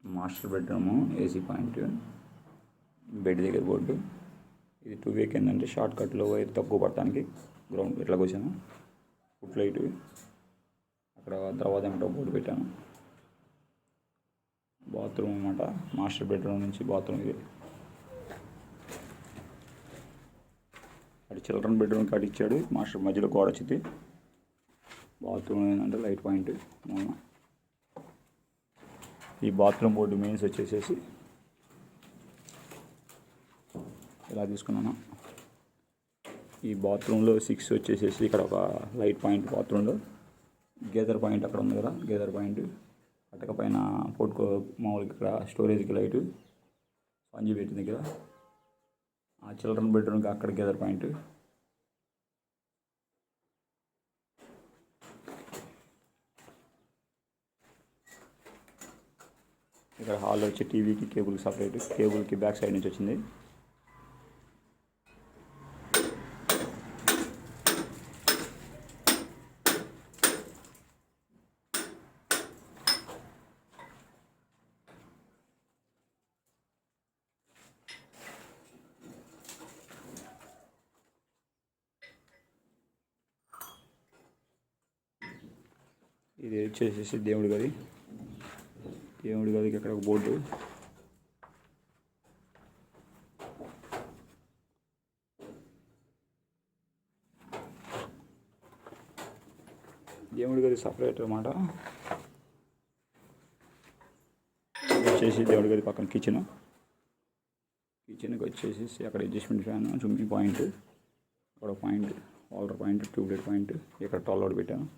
Master bedroom, AC point, bed దగ్గర board. ఇది 2 వేకి ఏంటంటే షార్ట్ కట్లో వైర్ తక్కువ పడటానికి గ్రౌండ్ ఇట్లా కూర్చాను. ఫుట్ లైట్, అక్కడ తర్వాత ఏమిటో బోర్డు పెట్టాను. బాత్రూమ్ అన్నమాట, మాస్టర్ బెడ్రూమ్ నుంచి బాత్రూమ్ ఇది. అటు చిల్డ్రన్ బెడ్రూమ్కి అటు ఇచ్చాడు, మాస్టర్ మధ్యలో గోడ వచ్చింది. బాత్రూమ్ ఏంటంటే లైట్ పాయింట్. ఈ బాత్రూమ్ బోర్డు మెయిన్స్ వచ్చేసేసి ఇలా తీసుకున్నాను. ఈ బాత్రూంలో 6 వచ్చేసేసి ఇక్కడ ఒక లైట్ పాయింట్, బాత్రూంలో గేదర్ పాయింట్ అక్కడ ఉంది కదా, గేదర్ పాయింట్ అటక పైన పోటుకో మామూలుగా ఇక్కడ స్టోరేజ్కి లైటు, స్పాంజీ పెట్టిన దగ్గర. ఆ చిల్డ్రన్ బెడ్రూమ్కి అక్కడ గేదర్ పాయింట్. ఇక్కడ హాల్లో వచ్చి టీవీకి కేబుల్కి సపరేట్, కేబుల్కి బ్యాక్ సైడ్ నుంచి వచ్చింది. ఇది వచ్చేసేసి దేవుడి గది. దేవుడి గదికి అక్కడ ఒక బోర్డు. దేవుడి గది సపరేట్ అన్నమాట. వచ్చేసి దేవుడి గది పక్కన కిచెన్కి వచ్చేసి అక్కడ అడ్జస్ట్మెంట్ ఫ్యాన్, జుమ్మింగ్ పాయింట్, అక్కడ point, water point, tube light point, ఇక్కడ టాల్ అవుట్ పెట్టాను.